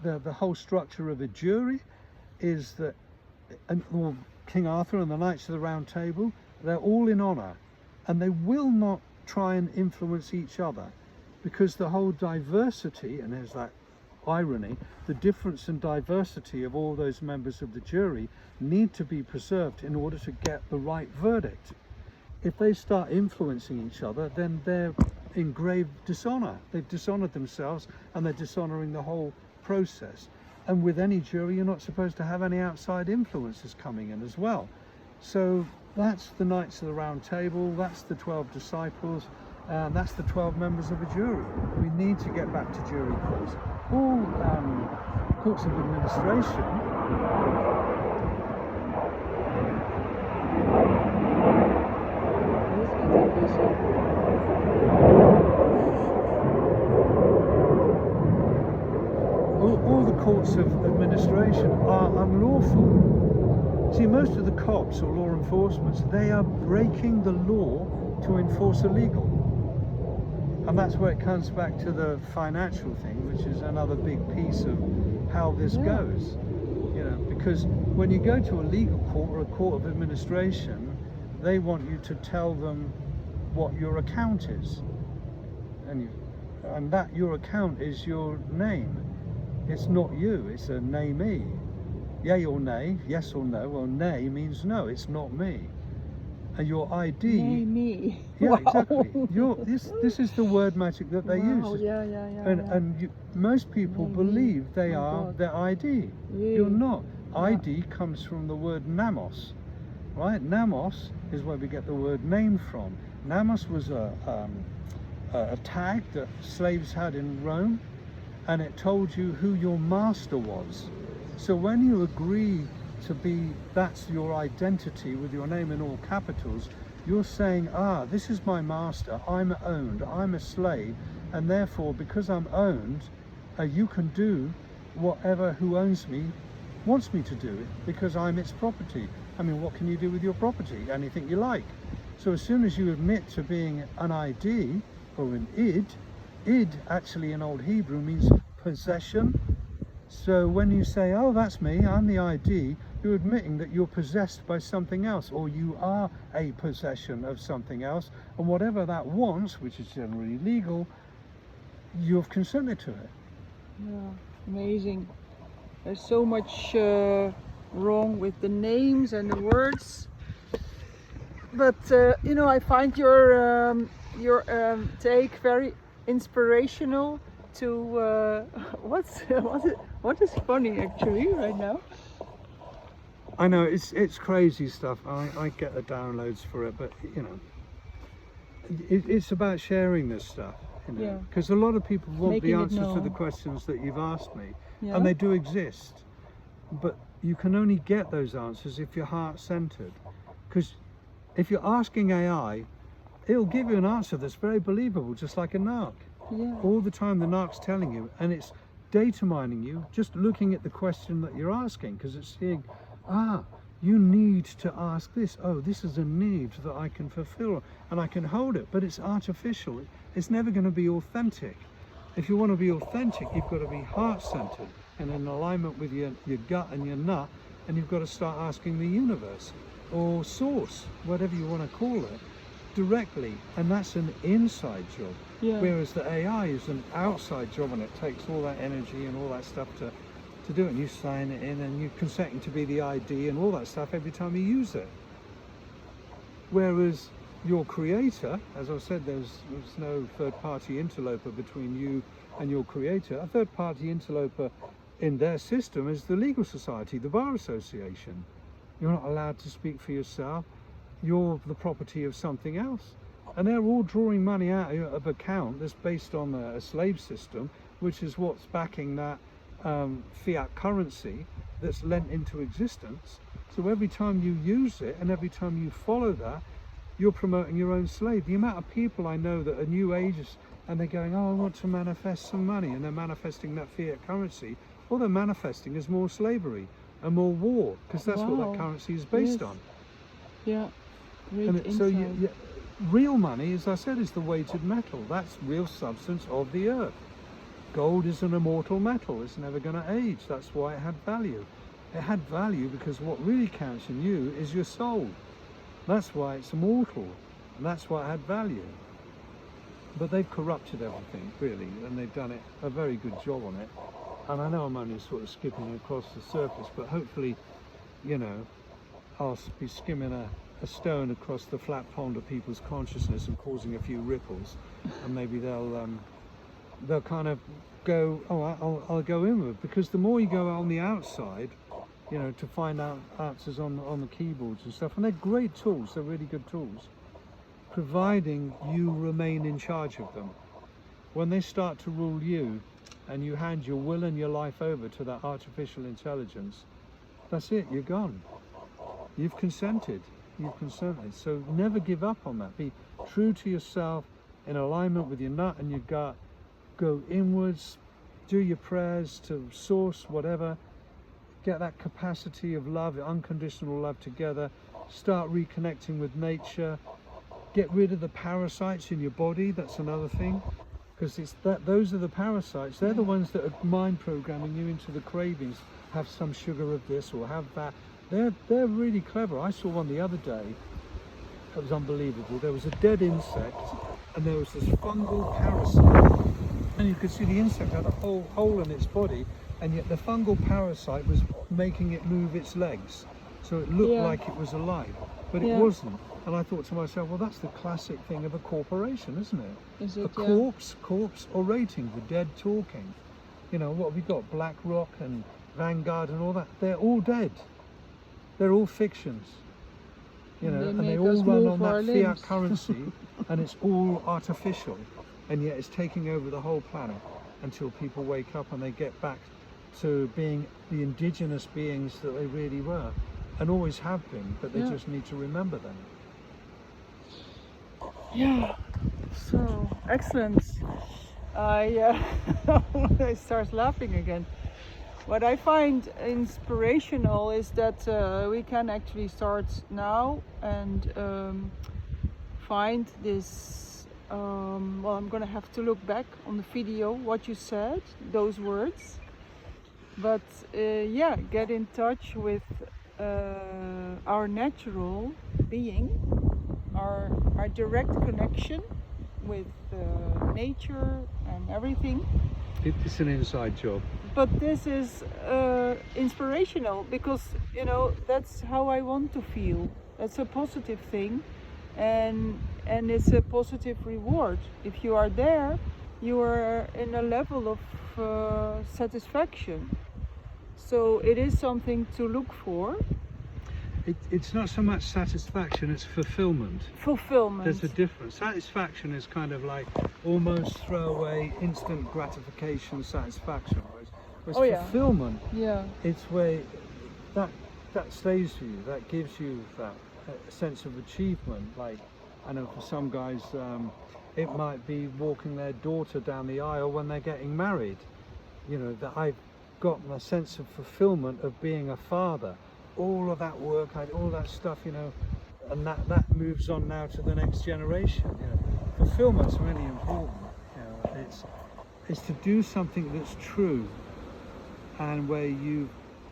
[SPEAKER 2] the whole structure of a jury is that, well, King Arthur and the Knights of the Round Table, they're all in honour, and they will not try and influence each other, because the whole diversity, and there's that irony, the difference and diversity of all those members of the jury need to be preserved in order to get the right verdict. If they start influencing each other, then they're in grave dishonour. They've dishonoured themselves, and they're dishonouring the whole process. And with any jury, you're not supposed to have any outside influences coming in as well. So that's the Knights of the Round Table, that's the 12 disciples, and that's the 12 members of a jury. We need to get back to jury courts. All courts of administration all the courts of administration are unlawful. See, most of the cops or law enforcement, they are breaking the law to enforce illegal. And that's where it comes back to the financial thing, which is another big piece of how this goes. You know, because when you go to a legal court or a court of administration, they want you to tell them what your account is, and that your account is your name. It's not you, it's a namee. Yay or nay, yes or no. Well, nay means no, it's not me. And your ID.
[SPEAKER 1] Nay, me.
[SPEAKER 2] Yeah,
[SPEAKER 1] Wow.
[SPEAKER 2] exactly. This is the word magic that they
[SPEAKER 1] Wow,
[SPEAKER 2] use.
[SPEAKER 1] yeah.
[SPEAKER 2] And most people
[SPEAKER 1] Nay,
[SPEAKER 2] believe
[SPEAKER 1] me.
[SPEAKER 2] they
[SPEAKER 1] My
[SPEAKER 2] are
[SPEAKER 1] God.
[SPEAKER 2] their ID.
[SPEAKER 1] Really?
[SPEAKER 2] You're not.
[SPEAKER 1] Yeah.
[SPEAKER 2] ID comes from the word namos, right? Namos is where we get the word name from. Namos was a tag that slaves had in Rome, and it told you who your master was. So when you agree to be, that's your identity with your name in all capitals, you're saying, this is my master, I'm owned, I'm a slave, and therefore because I'm owned, you can do whatever who owns me wants me to do, because I'm its property. I mean, what can you do with your property? Anything you like. So as soon as you admit to being an ID or an id actually in Old Hebrew means possession. So when you say, that's me, I'm the ID, you're admitting that you're possessed by something else, or you are a possession of something else, and whatever that wants, which is generally legal, you've consented to it.
[SPEAKER 1] Yeah, amazing. There's so much wrong with the names and the words, but you know, I find your take very inspirational. To what is funny actually right now?
[SPEAKER 2] I know it's crazy stuff. I get the downloads for it, but you know, it's about sharing this stuff. You know, because a lot of people want
[SPEAKER 1] Making
[SPEAKER 2] the
[SPEAKER 1] it
[SPEAKER 2] answers to the
[SPEAKER 1] known.
[SPEAKER 2] questions that you've asked me,
[SPEAKER 1] Yeah.
[SPEAKER 2] and they do exist. But you can only get those answers if you're heart-centered. Because if you're asking AI, it'll give you an answer that's very believable, just like a narc.
[SPEAKER 1] Yeah.
[SPEAKER 2] All the time the narc's telling you, and it's data mining you, just looking at the question that you're asking, because it's seeing, you need to ask this. This is a need that I can fulfill, and I can hold it, but it's artificial. It's never going to be authentic. If you want to be authentic, you've got to be heart-centered and in alignment with your gut and your nut, and you've got to start asking the universe or source, whatever you want to call it, directly, and that's an inside job.
[SPEAKER 1] Yeah.
[SPEAKER 2] Whereas the AI is an outside job, and it takes all that energy and all that stuff to do it, and you sign it in and you're consenting to be the ID and all that stuff every time you use it. Whereas your creator, as I said, there's no third-party interloper between you and your creator. A third-party interloper in their system is the legal society, the bar association. You're not allowed to speak for yourself. You're the property of something else. And they're all drawing money out of account that's based on a slave system, which is what's backing that fiat currency that's lent into existence. So every time you use it and every time you follow that, you're promoting your own slave. The amount of people I know that are new ages and they're going, I want to manifest some money, and they're manifesting that fiat currency. All they're manifesting is more slavery and more war, because that's what that currency is based on.
[SPEAKER 1] Yeah. Great
[SPEAKER 2] And
[SPEAKER 1] insight.
[SPEAKER 2] real money, as I said, is the weighted metal. That's real substance of the earth. Gold is an immortal metal. It's never going to age. That's why it had value. It had value because what really counts in you is your soul. That's why it's immortal, and that's why it had value. But they've corrupted everything, really, and they've done a very good job on it. And I know I'm only sort of skipping across the surface, but hopefully, you know, I'll be skimming a stone across the flat pond of people's consciousness and causing a few ripples, and maybe they'll kind of go, I'll go inward, because the more you go on the outside, you know, to find out answers on the keyboards and stuff, and they're great tools, they're really good tools, providing you remain in charge of them. When they start to rule you and you hand your will and your life over to that artificial intelligence, that's it, you're gone. You've consented. So never give up on that. Be true to yourself, in alignment with your nut and your gut. Go inwards, do your prayers to source, whatever. Get that capacity of love, unconditional love together. Start reconnecting with nature. get rid of the parasites in your body. That's another thing, because those are the parasites. They're the ones that are mind programming you into the cravings. Have some sugar of this or have that. They're really clever. I saw one the other day. That was unbelievable. There was a dead insect, and there was this fungal parasite, and you could see the insect had a whole hole in its body, and yet the fungal parasite was making it move its legs, so it looked like it was alive, but it wasn't. And I thought to myself, well, that's the classic thing of a corporation, isn't it?
[SPEAKER 1] Is it?
[SPEAKER 2] A corpse orating, the dead talking. You know, what have we got? BlackRock and Vanguard and all that. They're all dead. They're all fictions. You know, and they all run on that fiat currency, and it's all artificial, and yet it's taking over the whole planet until people wake up and they get back to being the indigenous beings that they really were, and always have been, but they just need to remember them.
[SPEAKER 1] Yeah, so excellent. I start laughing again. What I find inspirational is that we can actually start now and find this, well, I'm gonna have to look back on the video, what you said, those words, but yeah, get in touch with our natural being, our direct connection with nature and everything.
[SPEAKER 2] It's an inside job.
[SPEAKER 1] But this is inspirational because, you know, that's how I want to feel. That's a positive thing, and it's a positive reward. If you are there, you are in a level of satisfaction. So it is something to look for.
[SPEAKER 2] It's not so much satisfaction, it's fulfillment.
[SPEAKER 1] Fulfillment.
[SPEAKER 2] There's a difference. Satisfaction is kind of like almost throwaway, instant gratification satisfaction. Whereas fulfillment, it's where that stays for you, that gives you that sense of achievement. Like, I know for some guys, it might be walking their daughter down the aisle when they're getting married. You know, that I've got my sense of fulfillment of being a father. All of that work, all that stuff, you know, and that moves on now to the next generation. You know, fulfillment's really important. You know, it's to do something that's true, and where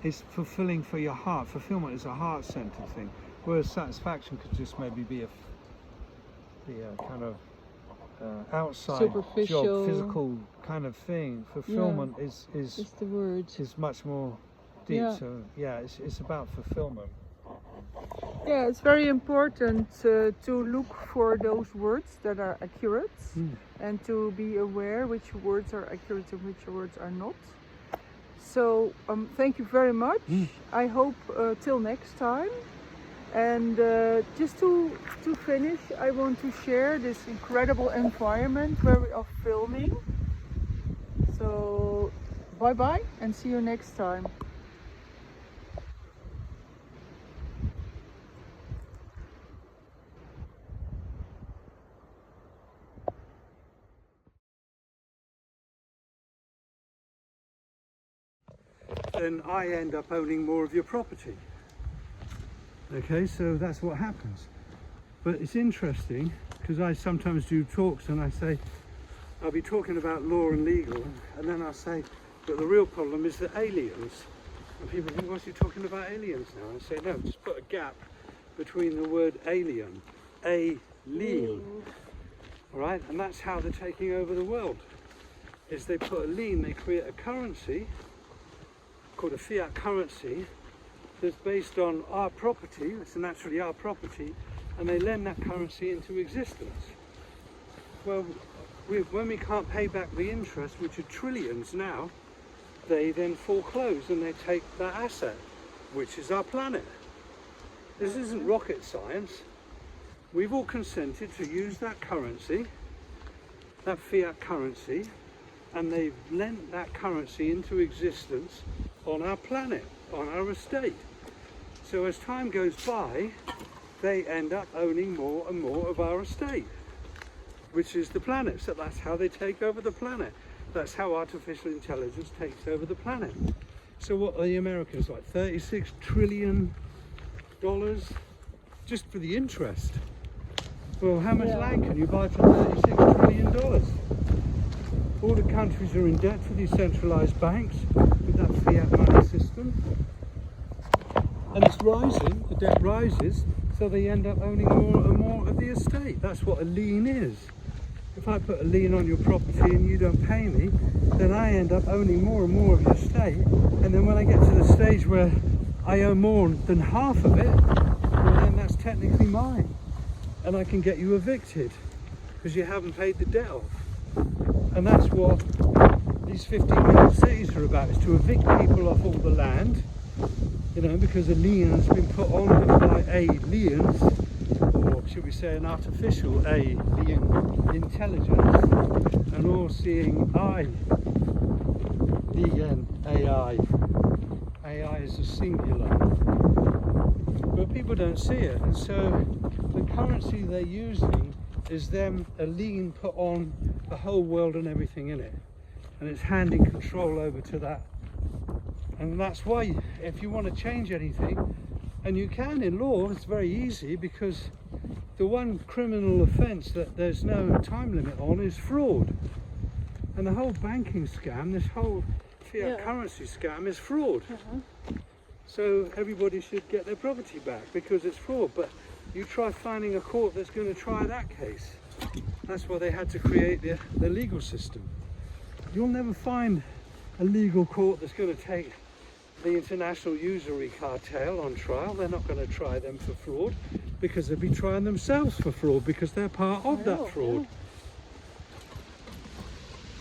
[SPEAKER 2] it's fulfilling for your heart. Fulfillment is a heart-centered thing, whereas satisfaction could just maybe be a kind of outside
[SPEAKER 1] superficial
[SPEAKER 2] job, physical kind of thing. Fulfillment is
[SPEAKER 1] the word.
[SPEAKER 2] Is much more deep. So yeah, it's about fulfillment.
[SPEAKER 1] Yeah, it's very important to look for those words that are accurate and to be aware which words are accurate and which words are not. So thank you very much. I hope till next time. And just to finish, I want to share this incredible environment where we are filming. So bye bye and see you next time.
[SPEAKER 2] Then I end up owning more of your property. Okay, so that's what happens. But it's interesting because I sometimes do talks and I say, I'll be talking about law and legal, and then I'll say, but the real problem is the aliens. And people think, what's he talking about aliens now? I say, no, just put a gap between the word alien, alien. All right, and that's how they're taking over the world. Is they put a lien, they create a currency called a fiat currency that's based on our property, it's naturally our property, and they lend that currency into existence. Well, when we can't pay back the interest, which are trillions now, they then foreclose and they take that asset, which is our planet. This isn't rocket science. We've all consented to use that currency, that fiat currency, and they've lent that currency into existence on our planet, on our estate. So as time goes by, they end up owning more and more of our estate, which is the planet. So that's how they take over the planet. That's how artificial intelligence takes over the planet. So what are the Americans like? $36 trillion just for the interest. Well, how much
[SPEAKER 1] Yeah.
[SPEAKER 2] land can you buy for $36 trillion? All the countries are in debt for these centralised banks with that fiat money system. And it's rising, the debt rises, so they end up owning more and more of the estate. That's what a lien is. If I put a lien on your property and you don't pay me, then I end up owning more and more of your estate. And then when I get to the stage where I own more than half of it, well, then that's technically mine. And I can get you evicted because you haven't paid the debt off. And that's what these 15-minute cities are about, is to evict people off all the land, you know, because a lien has been put on them by aliens, or should we say an artificial alien intelligence, an all-seeing eye, AI. AI is a singular. But people don't see it, and so the currency they're using is them a lien put on the whole world and everything in it, and it's handing control over to that. And that's why if you want to change anything, and you can in law, it's very easy, because the one criminal offence that there's no time limit on is fraud. And the whole banking scam, this whole fiat currency scam, is fraud. So everybody should get their property back because it's fraud. But you try finding a court that's going to try that case. That's why they had to create the legal system. You'll never find a legal court that's going to take the international usury cartel on trial. They're not going to try them for fraud, because they'll be trying themselves for fraud, because they're part of that fraud.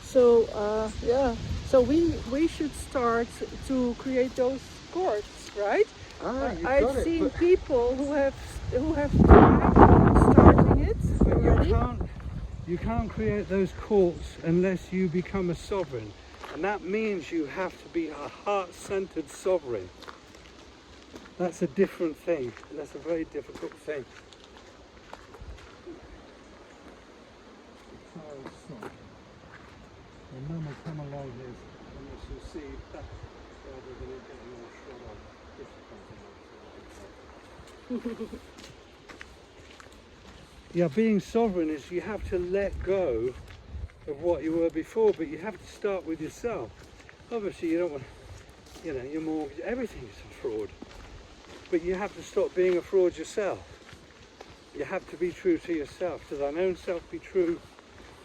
[SPEAKER 1] So so we should start to create those courts, right? I've seen people who have tried starting it already.
[SPEAKER 2] You can't create those courts unless you become a sovereign, and that means you have to be a heart-centered sovereign. That's a different thing. That's a very difficult thing. And then we'll come along here and you'll see that rather than it getting all shut on. Yeah, being sovereign is you have to let go of what you were before, but you have to start with yourself. Obviously you don't want, you know, your mortgage, everything is a fraud. But you have to stop being a fraud yourself. You have to be true to yourself, to thine own self be true,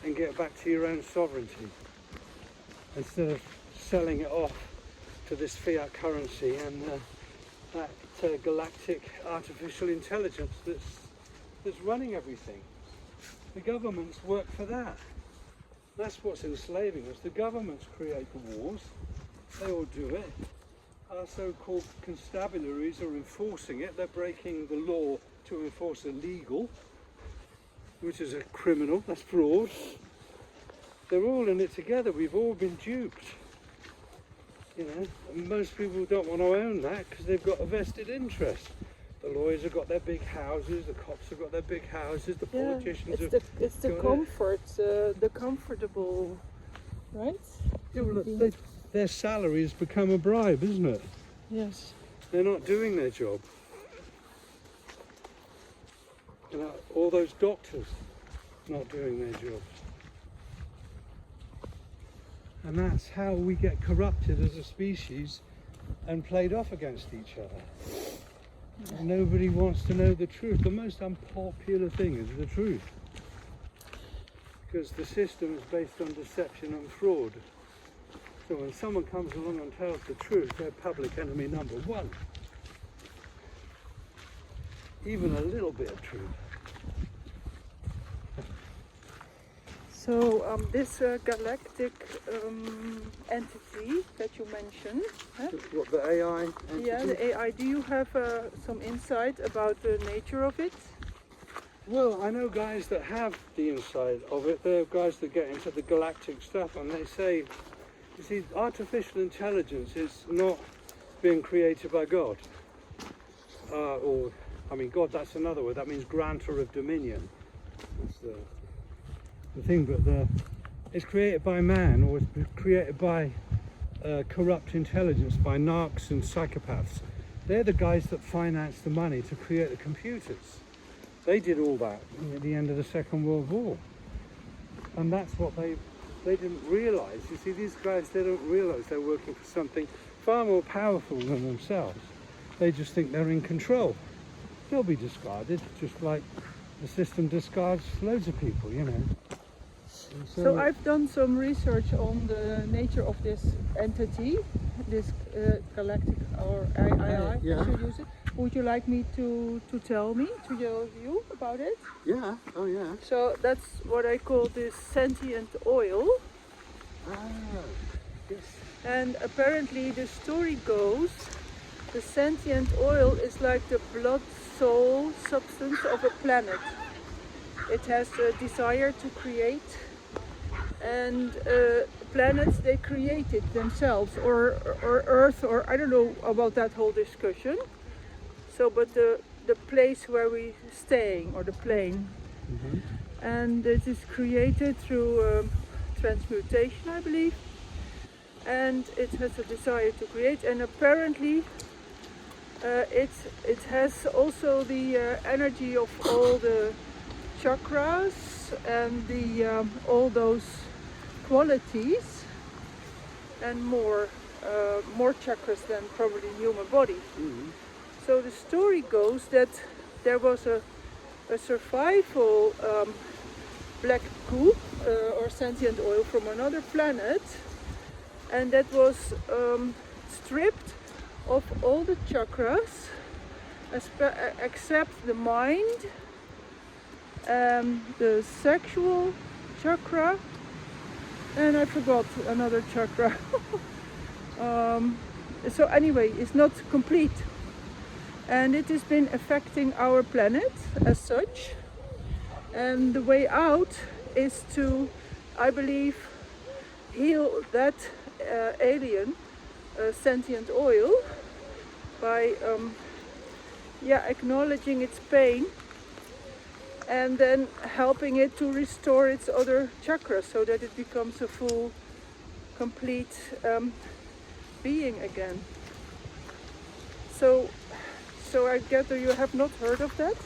[SPEAKER 2] and get back to your own sovereignty, instead of selling it off to this fiat currency and that galactic artificial intelligence that's running everything. The governments work for that. That's what's enslaving us. The governments create the wars. They all do it. Our so-called constabularies are enforcing it. They're breaking the law to enforce illegal, which is a criminal. That's fraud. They're all in it together. We've all been duped. You know, and most people don't want to own that because they've got a vested interest. The lawyers have got their big houses, the cops have got their big houses, the politicians have
[SPEAKER 1] it's the comfort, the comfortable, right?
[SPEAKER 2] Yeah, well, their salary has become a bribe, isn't it?
[SPEAKER 1] Yes.
[SPEAKER 2] They're not doing their job. You know, all those doctors not doing their jobs. And that's how we get corrupted as a species and played off against each other. And nobody wants to know the truth. The most unpopular thing is the truth. Because the system is based on deception and fraud. So when someone comes along and tells the truth, they're public enemy number one. Even a little bit of truth.
[SPEAKER 1] So this galactic entity that you mentioned,
[SPEAKER 2] What, the AI entity?
[SPEAKER 1] yeah, the AI, do you have some insight about the nature of it?
[SPEAKER 2] Well, I know guys that have the insight of it. They're guys that get into the galactic stuff, and they say, you see, artificial intelligence is not being created by God. God, that's another word. That means grantor of dominion. That's the thing, but it's created by man, or it's created by corrupt intelligence, by narcs and psychopaths. They're the guys that finance the money to create the computers. They did all that at the end of the Second World War. And that's what they didn't realise. You see, these guys, they don't realise they're working for something far more powerful than themselves. They just think they're in control. They'll be discarded, just like the system discards loads of people, you know.
[SPEAKER 1] So I've done some research on the nature of this entity, this galactic, or I
[SPEAKER 2] yeah.
[SPEAKER 1] should use it. Would you like me to tell me, to tell you about it?
[SPEAKER 2] Yeah, oh yeah.
[SPEAKER 1] So that's what I call this sentient oil.
[SPEAKER 2] Ah, yes.
[SPEAKER 1] And apparently the story goes, the sentient oil is like the blood soul substance of a planet. It has a desire to create, and planets, they create it themselves, or Earth, or I don't know about that whole discussion. So, but the place where we're staying, or the plane, and it is created through transmutation, I believe, and it has a desire to create, and apparently it has also the energy of all the chakras and the all those qualities, and more chakras than probably the human body. So the story goes that there was a survival black goo or sentient oil from another planet, and that was stripped of all the chakras except the mind, the sexual chakra, and I forgot another chakra. So anyway, it's not complete. And it has been affecting our planet as such. And the way out is to, I believe, heal that alien sentient oil by acknowledging its pain, and then helping it to restore its other chakras so that it becomes a full, complete being again. So I gather you have not heard of that?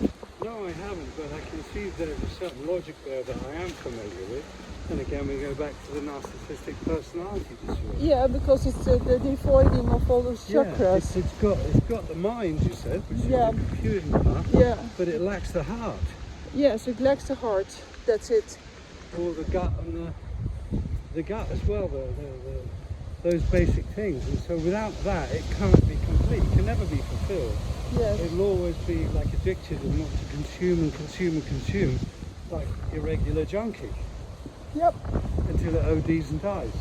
[SPEAKER 2] No, I haven't, but I can see there's a certain logic there that I am familiar with. And again, we go back to the narcissistic personality disorder.
[SPEAKER 1] Yeah, because it's the devoiding of all those chakras.
[SPEAKER 2] Yeah, it's got the mind, you said, which is the computing part.
[SPEAKER 1] Yeah.
[SPEAKER 2] But it lacks the heart.
[SPEAKER 1] Yes, it lacks the heart. That's it.
[SPEAKER 2] Or the gut and the gut as well. Those basic things. And so without that, it can't be complete. It can never be fulfilled.
[SPEAKER 1] Yes.
[SPEAKER 2] It'll always be like addicted and want to consume and consume and consume, like irregular junkie.
[SPEAKER 1] Yep.
[SPEAKER 2] Until it ODs and dies.